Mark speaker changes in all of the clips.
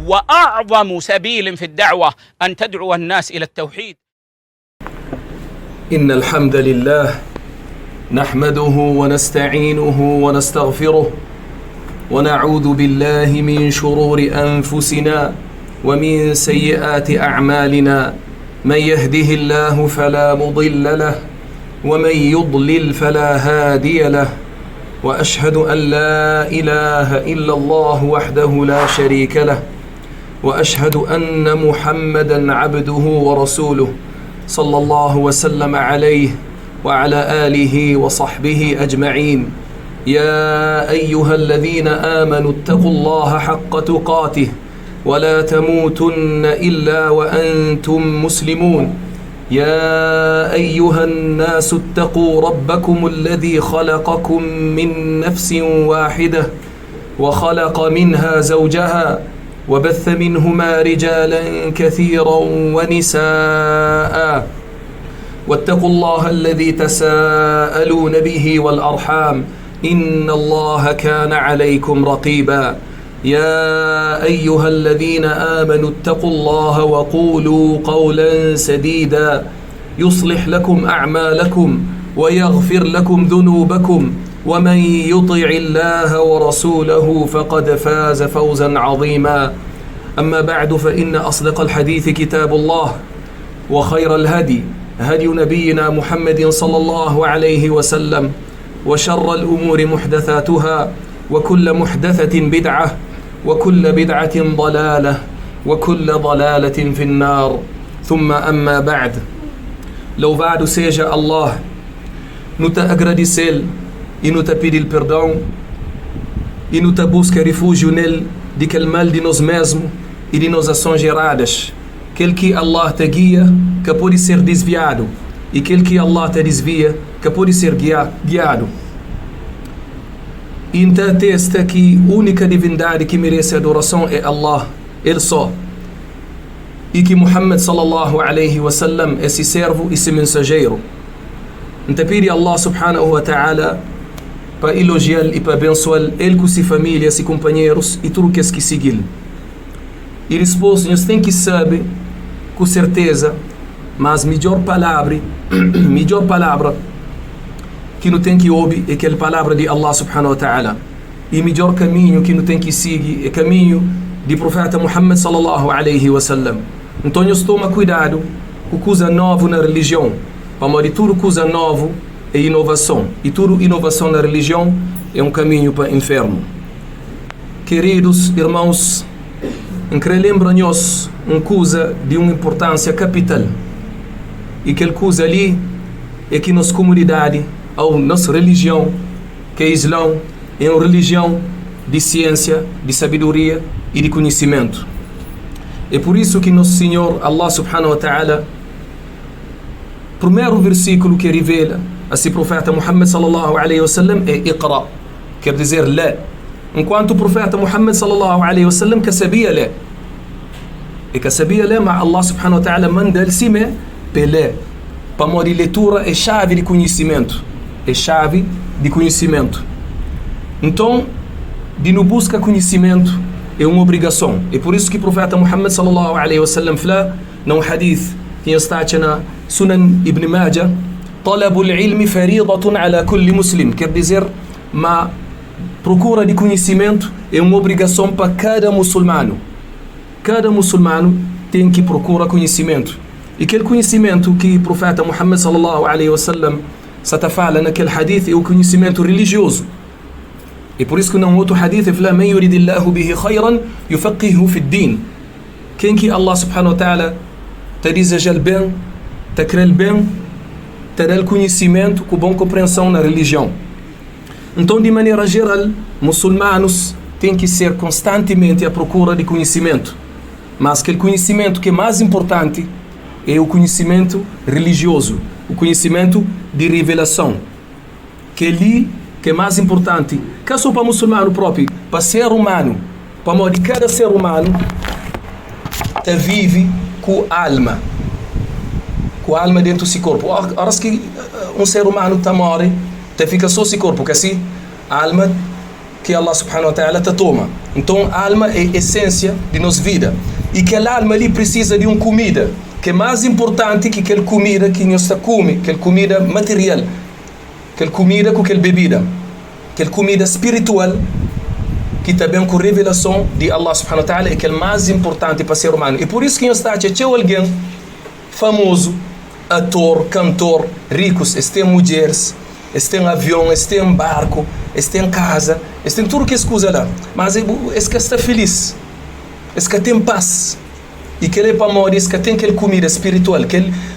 Speaker 1: وأعظم سبيل في الدعوة أن تدعو الناس إلى التوحيد.
Speaker 2: إن الحمد لله نحمده ونستعينه ونستغفره ونعوذ بالله من شرور أنفسنا ومن سيئات أعمالنا. من يهده الله فلا مضل له ومن يضلل فلا هادي له، وأشهد أن لا إله إلا الله وحده لا شريك له، وأشهد أن محمدا عبده ورسوله صلى الله وسلم عليه وعلى آله وصحبه أجمعين. يا أيها الذين آمنوا اتقوا الله حق تقاته ولا تموتن إلا وأنتم مسلمون. يا أيها الناس اتقوا ربكم الذي خلقكم من نفس واحدة وخلق منها زوجها وبث منهما رجالا كثيرا ونساء، واتقوا الله الذي تساءلون به والأرحام إن الله كان عليكم رقيبا. يا أيها الذين آمنوا اتقوا الله وقولوا قولا سديدا يصلح لكم أعمالكم ويغفر لكم ذنوبكم، ومن يطع الله ورسوله فقد فاز فوزا عظيما. أما بعد، فإن أصدق الحديث كتاب الله، وخير الهدي هدي نبينا محمد صلى الله عليه وسلم، وشر الأمور محدثاتها، وكل محدثة بدعة، وكل بدعة ضلالة، وكل ضلالة في النار. ثم أما بعد. Louvado seja Allah, nos agradecer e nos pedir perdão e nos buscar refúgio nele de aquele mal de nós mesmos e de nossas ações erradas. Aquele que Allah te guia, que pode ser desviado, e aquele que Allah te desvia, que pode ser guiado. E então esta que a única divindade que merece adoração é Allah, Ele só. E que Muhammad sallallahu alaihi wasallam é esse servo e esse mensageiro. Então pede a Allah subhanahu wa ta'ala para elogiar e para abençoar ele com sua família, seus companheiros e tudo que seguir. E depois nós temos que saber com certeza, mas melhor palavra que não tem que ouvir é aquela palavra de Allah subhanahu wa ta'ala. E melhor caminho que não tem que seguir é o caminho de profeta Muhammad sallallahu alaihi wasallam. Então nós toma cuidado com coisa nova na religião, para de tudo coisa nova é inovação, e tudo inovação na religião é um caminho para o inferno. Queridos irmãos, lembra-nos uma coisa de uma importância capital, e aquela coisa ali é que nossa comunidade, ou nossa religião, que é o Islã, é uma religião de ciência, de sabedoria e de conhecimento. É por isso que nosso Senhor Allah subhanahu wa ta'ala, primeiro versículo que revela a seu profeta Muhammad sallallahu alaihi wasallam é Iqra, quer dizer lê. Enquanto o profeta Muhammad sallallahu alaihi wasallam que sabia ler, e que sabia ler, mas Allah subhanahu wa ta'ala manda ele cima para ler. Para modo leitura é chave de conhecimento, é chave de conhecimento. Então, de não buscar conhecimento é uma obrigação. É por isso que o profeta Muhammad sallallahu alaihi wasallam falou num hadith que está na Sunan Ibn Majah: "Talabul ilmi faridatun ala kulli muslim", quer dizer, ma procura de conhecimento é uma obrigação para cada muçulmano. Cada muçulmano tem que procurar conhecimento. E aquele conhecimento que o profeta Muhammad sallallahu alaihi wasallam se fala naquele hadith é o conhecimento religioso. E por isso que num outro hadith fala: "Man yuridillahu bihi khayran yufaqihu fi ad-din". Quem que Allah subhanahu wa ta'ala te deseja bem, te quer bem, te dá conhecimento com boa compreensão na religião. Então, de maneira geral, muçulmanos têm que ser constantemente à procura de conhecimento. Mas aquele conhecimento que é mais importante é o conhecimento religioso, o conhecimento de revelação. Que ali que é mais importante, que é só para muçulmano próprio, para ser humano, para modo de cada ser humano te vive com a alma dentro do seu corpo. Horas que um ser humano está morre, te fica só seu corpo, que assim a alma que Allah subhanahu wa ta'ala te toma. Então a alma é a essência de nossa vida. E que a alma ali precisa de uma comida, que é mais importante que aquela comida que nós come, aquela comida material, aquela comida com aquela bebida, aquela comida espiritual, que também com revelação de Allah subhanahu wa ta'ala é aquele mais importante para o ser humano. E por isso que nós está a alguém famoso, ator, cantor, ricos, eles têm mulheres, eles têm avião, eles têm barco, eles têm casa, eles têm tudo que eles usam lá. Mas eles que estão felizes, eles que têm paz. E que ele para morrer, eles que têm aquela comida espiritual,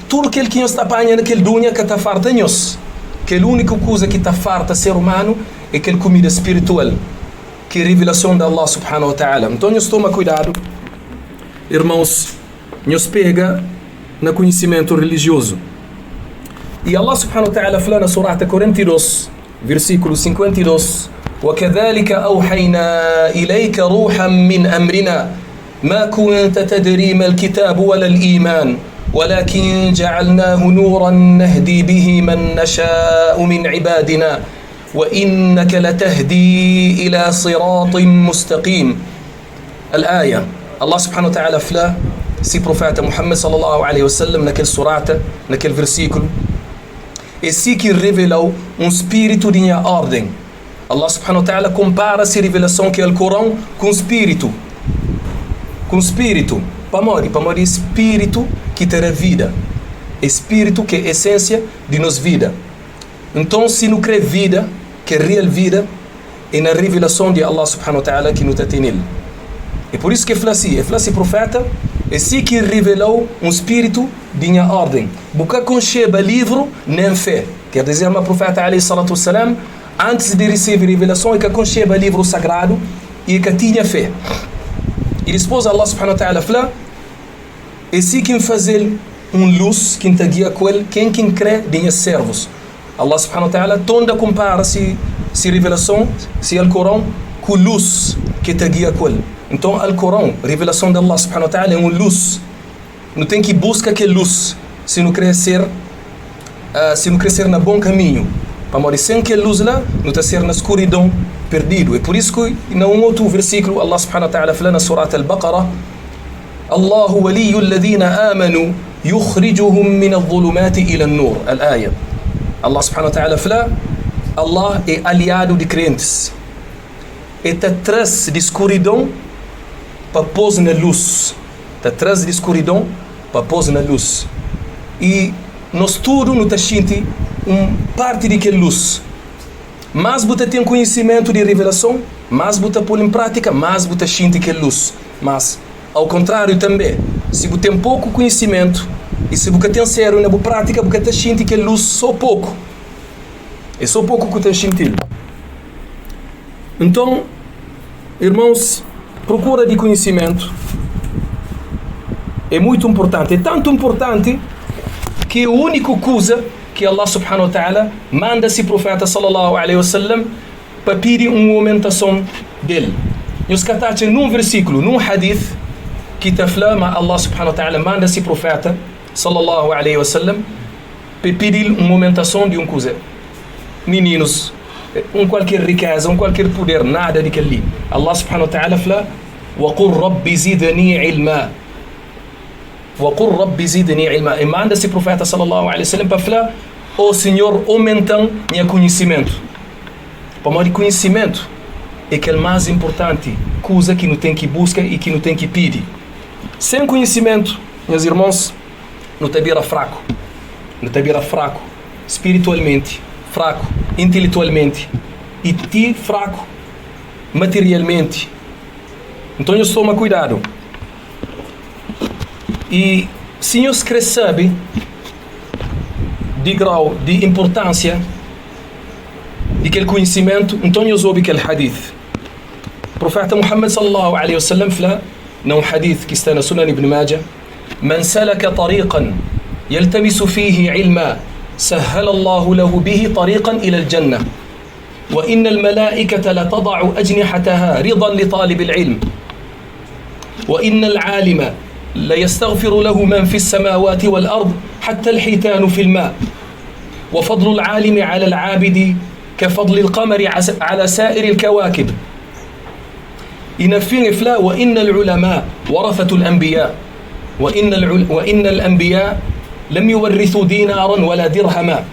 Speaker 2: tudo aquilo que nós está apanhando, aquele dunha que está farta nós. Que a única coisa que está farta ser humano é aquela comida espiritual, que é a revelação de Allah subhanahu wa ta'ala. Então nós toma cuidado, irmãos, nós pega no conhecimento religioso. E Allah subhanahu wa ta'ala fala na surah 42, versículo 52: وَكَذَلِكَ أَوْحَيْنَا إِلَيْكَ رُوحًا مِّنْ أَمْرِنَا مَا كُنْتَ تَدْرِي مَا الْكِتَابُ وَلَا الْإِيمَانُ ولكن جعلناه نورا نهدي به من نشاء من عبادنا وإنك لتهدي إلى صراط مستقيم. الآية الله سبحانه وتعالى فلا سي بروفيت محمد صلى الله عليه وسلم naquele surata, naquele versículo, e si que revelou espírito de minha ordem. Allah subhanahu wa ta'ala compara essa revelação que é o Corão com espírito. Com espírito. Para morrer espírito que terá vida. Espírito que é a essência de nossa vida. Então, se não crê vida, que é real vida, é na revelação de Allah subhanahu wa ta'ala que não tem nele. E por isso que é assim, profeta, é si que revelou espírito de minha ordem. Porque concheba livro nem fé. Quer dizer, uma profeta alayhi salatu wassalam, antes de receber revelação, é que concheba livro sagrado e que tinha fé. E depois Allah subhanahu wa ta'ala fala, e se quem fazer luz, quem te guia com ele, quem crê de servos. Allah subhanahu wa ta'ala toda compara-se revelação, se o Corão, com luz que te guia com ele. Então o Corão, revelação de Allah subhanahu wa ta'ala é uma luz. Não tem que buscar aquela luz se não crescer na bom caminho. Para morrer sem aquela luz lá, não está ser na escuridão perdido. É por isso que em outro versículo Allah subhanahu wa ta'ala fala na surah al-Baqarah: الله ولي الذين آمنوا يخرجهم من الظلمات إلى النور. الآية. Allah subhanahu wa ta'ala fala, Allah é aliado de crentes. E te traz de escuridão para pôr na luz. Te traz de escuridão para pôr na luz. E nós tudo não te sente parte daquela luz. Mas você tem conhecimento de revelação, mas você pôr em prática, mas você sente aquela luz. Mas ao contrário também, se você tem pouco conhecimento e se você tem sério na prática, você está sentindo que a luz só pouco. É só pouco que está sentindo. Então, irmãos, procura de conhecimento é muito importante. É tanto importante que a única coisa que Allah subhanahu wa ta'ala manda-se profeta sallallahu alaihi wasallam para pedir uma aumentação dele. E os cataches num versículo, num hadith, que te flama Allah subhanahu wa ta'ala manda-se profeta sallallahu alaihi wasallam para pedir uma aumentação de coisa. Meninos, qualquer riqueza, qualquer poder, nada de ali. Allah subhanahu wa ta'ala fala: وَقُلْ رَبِّ زِدْنِي عِلْمًا. وَقُلْ رَبِّ زِدْنِي عِلْمًا. E manda-se profeta sallallahu alaihi wasallam para falar: ó Senhor, aumentam meu conhecimento. Para morrer conhecimento é aquele mais importante coisa que não tem que buscar e que não tem que pedir. Sem conhecimento, meus irmãos, não te vira fraco. Não te vira fraco espiritualmente, fraco intelectualmente e ti fraco materialmente. Então nós toma cuidado. E se nós quer saber de grau de importância de aquele conhecimento, então nós ouvimos aquele hadith. O profeta Muhammad sallallahu alaihi wasallam fala num hadith que está na Sunan Ibn Majah: من سلك طريقا يلتمس فيه علما سهل الله له به طريقا إلى الجنة وإن الملائكة لتضع أجنحتها رضا لطالب العلم وإن العالم ليستغفر له من في السماوات والأرض حتى الحيتان في الماء وفضل العالم على العابد كفضل القمر على سائر الكواكب. إنفين إفلا وإن العلماء ورثة الأنبياء وإن الأنبياء لم يورثوا دينارا ولا درهما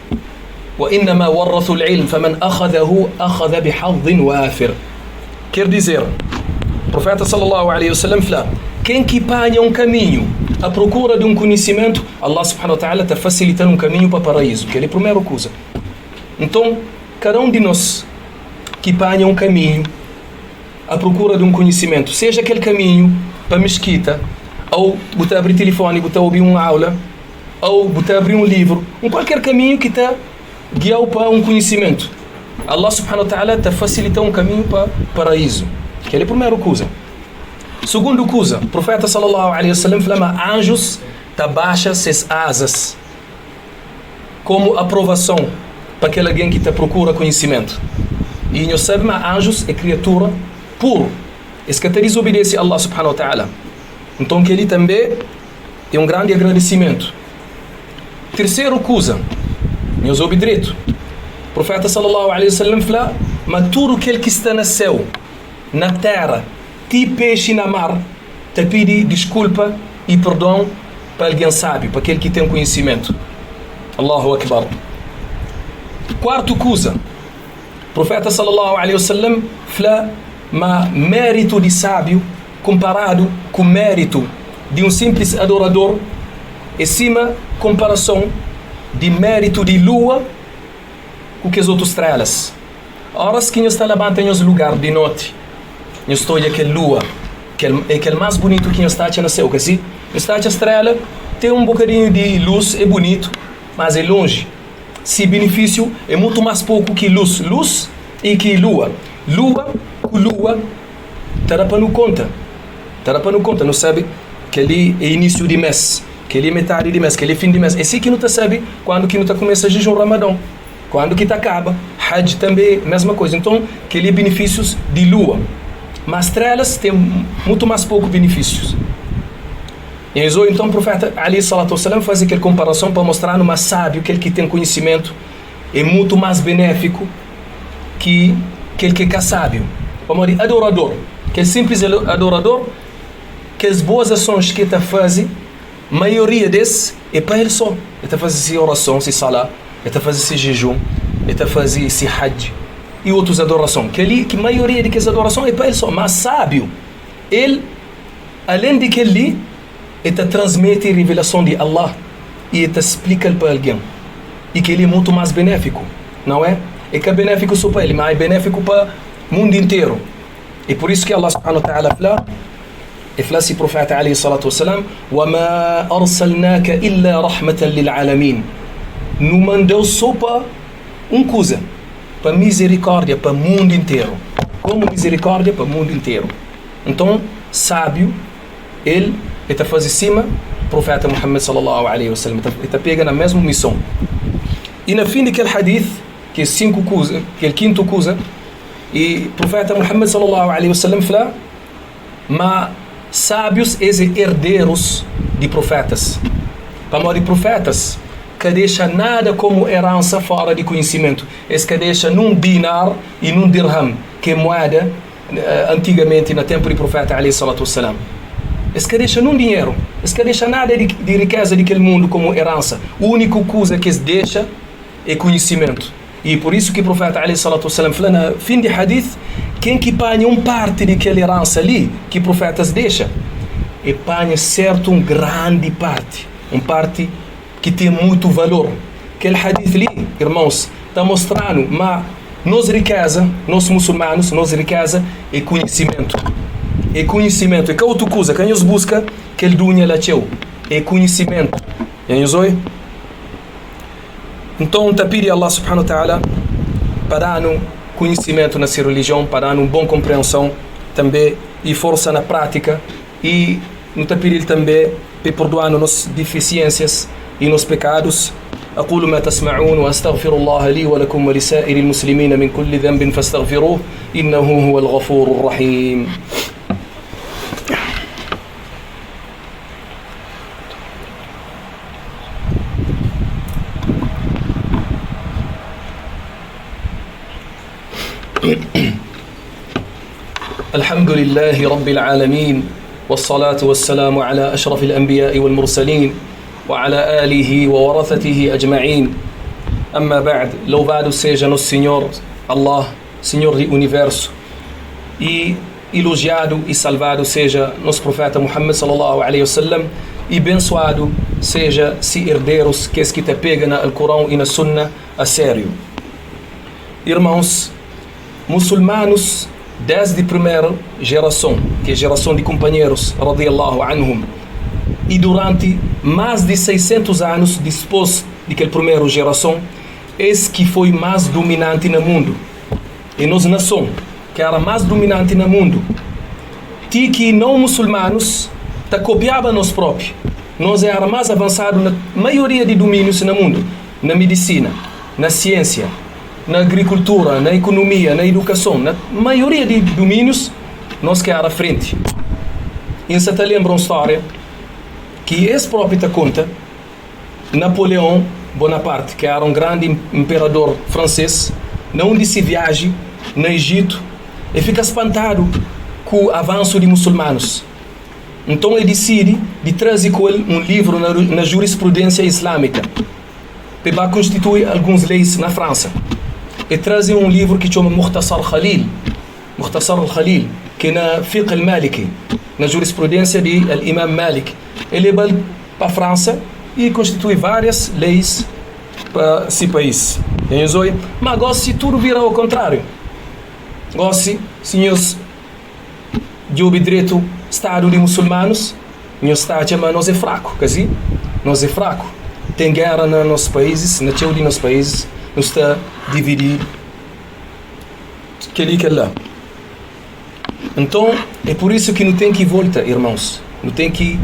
Speaker 2: وإنما ورثوا العلم فمن أخذه أخذ بحظ وافر. Quer dizer, o profeta sallallahu alaihi wasallam fala: quem que apanha caminho à procura de conhecimento, Allah subhanahu wa ta'ala está facilitando caminho para o paraíso, que é a primeira coisa. Então, cada de nós que apanha caminho à procura de conhecimento, seja aquele caminho para a mesquita, ou botar abrir telefone, botar ouvir uma aula, ou botar abrir livro, qualquer caminho que está guiado para conhecimento, Allah subhanahu wa ta'ala está facilitando caminho para o paraíso, que é a primeira coisa. Segundo coisa, o profeta sallallahu alaihi wasallam fala: anjos baixa suas asas como aprovação para aquele alguém que te procura conhecimento. E nós sabemos que anjos é criatura pura, esse que desobedece a Allah subhanahu wa ta'ala. Então que ele também é grande agradecimento. Terceiro coisa, nós obedecemos. O profeta sallallahu alaihi wasallam fala: mas tudo aquele que está no céu, na terra, ti peixe na mar, te pede desculpa e perdão para alguém sábio, para aquele que tem conhecimento. Allahu Akbar. Quarto coisa, o profeta sallallahu alaihi wasallam fala: mas mérito de sábio comparado com mérito de simples adorador é cima comparação de mérito de lua com que as outras estrelas. Horas que nós está levantando nos lugar de noite, nós estou aquele lua, que é aquele mais bonito que nós está no céu, que assim, está a estrela tem bocadinho de luz, é bonito, mas é longe. Se benefício é muito mais pouco que luz e que lua. Lua com lua, terá para não conta. Não sabe que ali é início de mês, que ali é metade de mês, que ali é fim de mês. É assim que não está sabe quando que não está começa a jejum Ramadão. Quando que está acaba, Hajj também, mesma coisa. Então, que ele é benefícios de lua. Mas estrelas têm muito mais pouco benefícios. E então o profeta Ali Salatu Wasalam faz aquela comparação para mostrar no mais sábio, aquele que tem conhecimento, é muito mais benéfico que aquele que é sábio. Vamos dizer, adorador. Aquele simples adorador, que as boas ações que ele faz, a maioria desses é para ele só. Ele está fazendo oração, se salah, ele está fazendo jejum, ele está fazendo hajj e outras adorações. Que a maioria de adorações é para ele só. Mas sábio, ele, além de que ele transmite a revelação de Allah e ele explica para alguém. E que ele é muito mais benéfico, não é? É que é benéfico só para ele, mas é benéfico para o mundo inteiro. E por isso que Allah subhanahu wa ta'ala fala, e fala se o profeta alayhi salatu wasalam: وَمَا أَرْسَلْنَاكَ إِلَّا رَحْمَةً لِلْعَالَمِينَ. Não mandou só para coisa, para misericórdia para o mundo inteiro. Como misericórdia para o mundo inteiro. Então, sábio, ele está fazendo cima o profeta Muhammad sallallahu alaihi wasallam, está pega na mesma missão. E na fim daquele hadith, que é cinco coisas, que é a quinta coisa, e o profeta Muhammad sallallahu alaihi wasallam fala: mas sábios e herdeiros de profetas. Para de profetas, que deixa nada como herança fora de conhecimento. Esse que deixa num dinar e num dirham, que é moeda antigamente no tempo do profeta alaihi salatu wassalam. Esse que deixa num dinheiro. Esse que deixa nada de riqueza daquele mundo como herança. A única coisa que se deixa é conhecimento. E por isso que o profeta alaihi salatu wassalam falou no fim de hadith: quem que panha parte daquela herança ali que o profeta deixa, e panha certo grande parte. Parte que tem muito valor. Aquele hadith ali, irmãos, está mostrando, mas nossa riqueza, nós muçulmanos, nossa riqueza é conhecimento. É conhecimento. E que outra coisa que nós busca, que ele dunha lá teu, é conhecimento. E nós oi? Então, te pedi a Allah subhanahu wa ta'ala para dar conhecimento na sua religião, para dar boa compreensão também e força na prática. E não te pedi também para perdoar nossas deficiências e nos pecados. أقول ما تسمعون وأستغفر الله لي ولكم ولسائر المسلمين من كل ذنب فاستغفروه إنه هو الغفور الرحيم. الحمد لله رب العالمين والصلاة والسلام على أشرف الأنبياء والمرسلين وعلى آله وورثته أجمعين. أما بعد, louvado seja nosso Senhor Allah, Senhor do Universo, e elogiado e salvado seja nosso profeta Muhammad sallallahu alaihi wasallam, e abençoado seja se herdeiros que te pega na Alcorão e na Sunna a sério. Irmãos, muçulmanos desde a primeira geração, que é a geração de companheiros, radiyallahu anhum, e durante mais de 600 anos depois daquela primeira geração, esse que foi mais dominante no mundo. E nossa nação, que era mais dominante no mundo, que não muçulmanos, copiava nós próprios. Nós era mais avançado na maioria de domínios no mundo, na medicina, na ciência, na agricultura, na economia, na educação, na maioria de domínios, nós que era à frente. E você te lembra uma história que esse próprio te conta, Napoleão Bonaparte, que era um grande imperador francês, não disse viagem no Egito e fica espantado com o avanço de muçulmanos. Então ele decide de trazer com ele um livro na jurisprudência islâmica para constituir algumas leis na França. E trazem um livro que chama Mukhtasar al-Khalil, que é na Fiqh al-Maliki, na jurisprudência de Imam Malik. Ele vai para a França e constitui várias leis para esse país. Mas agora se tudo vira ao contrário. Agora se senhores de direito Estado de muçulmanos, nós está chamando nós é fraco, quer nós é fraco. Tem guerra nos nossos países, na teu de nossos países, nos está dividido. Que lá. Então, é por isso que não tem que voltar, irmãos. Não tem que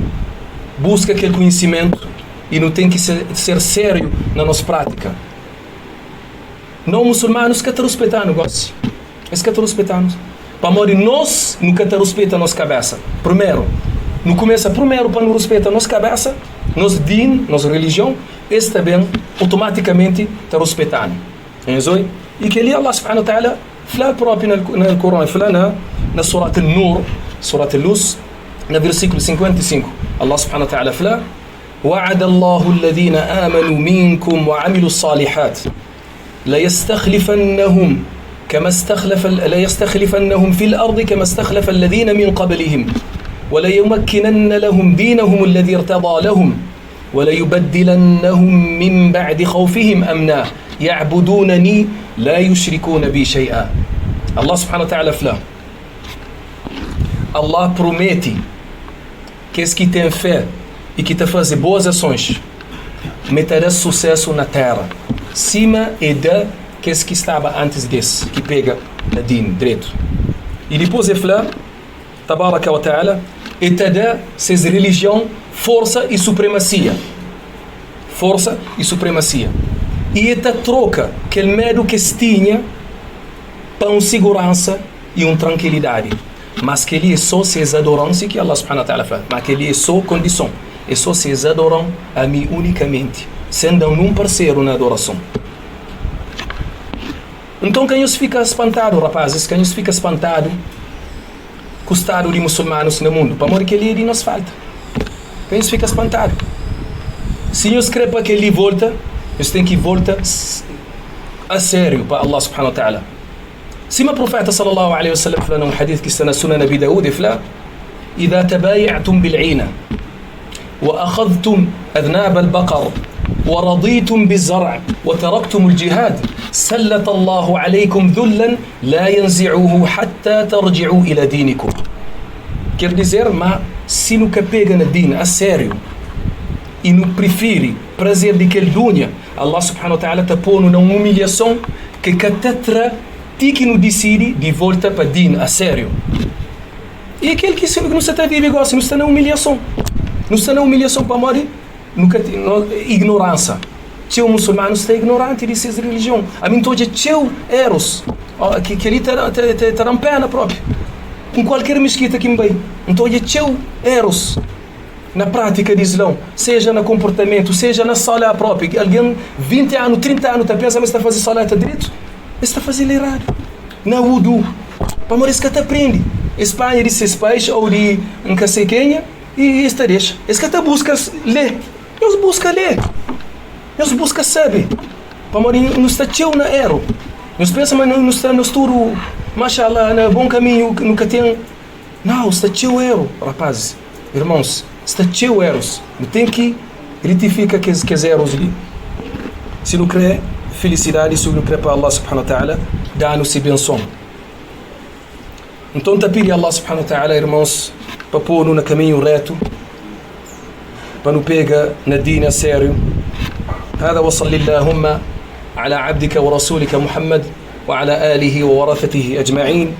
Speaker 2: buscar aquele conhecimento e não tem que ser sério na nossa prática. Não muçulmanos que te respeitam o negócio. Eles que te respeitam. Para morrer nós, nunca te respeita a nossa cabeça. Primeiro, não começa primeiro para não respeitar a nossa cabeça, nosso din, nossa religião, esse também automaticamente te respeitando. E que ali Allah subhanahu wa ta'ala fala próprio no Corão, fala na Surat al-Nur, Surat al-Luz, no versículo 55. Allah subhanahu wa ta'ala fala: وعد الله الذين آمنوا منكم وعملوا الصالحات ليستخلفنهم في الأرض كما استخلف الذين من قبلهم وليمكنن لهم دينهم الذي ارتضى لهم وليبدلنهم من بعد خوفهم أمنا يعبدونني لا يشركون بي شيئا. Allah subhanahu wa ta'ala fala: Allah promete que esse que tem fé e que está fazendo boas ações meterá sucesso na terra, cima e da que esse que estava antes desse, que pega a din direito. E depois ele fala, tabaraka wa ta'ala, e te dá essas religião força e supremacia. Força e supremacia. E ele troca aquele medo que se tinha para uma segurança e uma tranquilidade. Mas que ele é só se adoram, que Allah subhanahu wa ta'ala fala, mas que ele é só condição. É só se adoram a mim unicamente, sendo um parceiro na adoração. Então quem se fica espantado, rapazes, quem se fica espantado com o estado de muçulmanos no mundo, para morrer que ele nos falta. Quem se fica espantado. Se nós queremos para que ele volta, nós temos que voltar a sério para Allah subhanahu wa ta'ala. Sim, o profeta sallallahu alaihi wasallam fala num hadith que está na Sunan Abi Daoud, fala: إذا تبايعتم بالعينة وأخذتم أذناب البقر ورضيتم بالزرع وتركتم الجهاد سلط الله عليكم ذلا لا ينزعوه حتى ترجعوا إلى دينكم. Quer dizer, mas se nunca pega na din a sério e não prefere prazer de que dunya, Allah subhanahu wa ta'ala te põe numa humilhação que catatra que não decide de volta para din a sério. E aquele que não está a viver igual, não está na humilhação. Não está na humilhação para morrer, nunca ignorância. Teu muçulmano está ignorante de sua religião. A mim todo é teu eros, que ele está na pena própria. Em qualquer mesquita que me vai. Então é teu eros. Na prática de Islão, seja no comportamento, seja na sala própria. Que alguém 20 anos, 30 anos, está pensando, mas está fazendo sala direito? Está fazendo errado. Na wudu. Para morrer, isso que te aprende. Espanha de esses países ou de não sei quem e estares. Esse que até busca ler. Eles buscam ler. Eles buscam saber. Para morir no estatião na aero. Nós pensamos no está no estouro, mashallah, no bom caminho, nunca tem. Não, estatião aero, rapazes, irmãos, estatião eros. Não tem que retificar que zeros ali. Se não crê felicidade, se não crê para Allah subhanahu wa ta'ala, dá-nos benção. Então, te pedir a Allah subhanahu wa ta'ala, irmãos, para pôr-nos no caminho reto, para não pegar na dina sério. هذا وصل اللهم على عبدك ورسولك محمد وعلى آله وورثته أجمعين.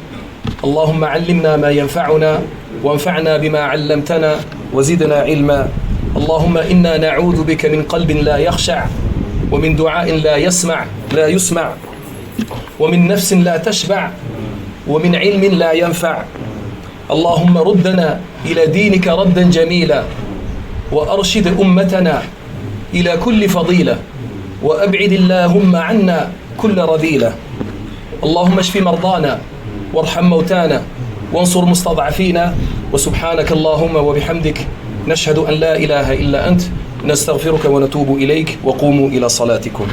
Speaker 2: اللهم علمنا ما ينفعنا وانفعنا بما علمتنا وزدنا علما. اللهم إنا نعوذ بك من قلب لا يخشع ومن دعاء لا يسمع ومن نفس لا تشبع ومن علم لا ينفع. اللهم ردنا إلى دينك ردا جميلا وأرشد أمتنا إلى كل فضيلة وأبعد اللهم عنا كل رذيلة. اللهم اشف مرضانا وارحم موتانا وانصر مستضعفينا. وسبحانك اللهم وبحمدك نشهد أن لا إله إلا أنت نستغفرك ونتوب إليك وقوموا إلى صلاتكم.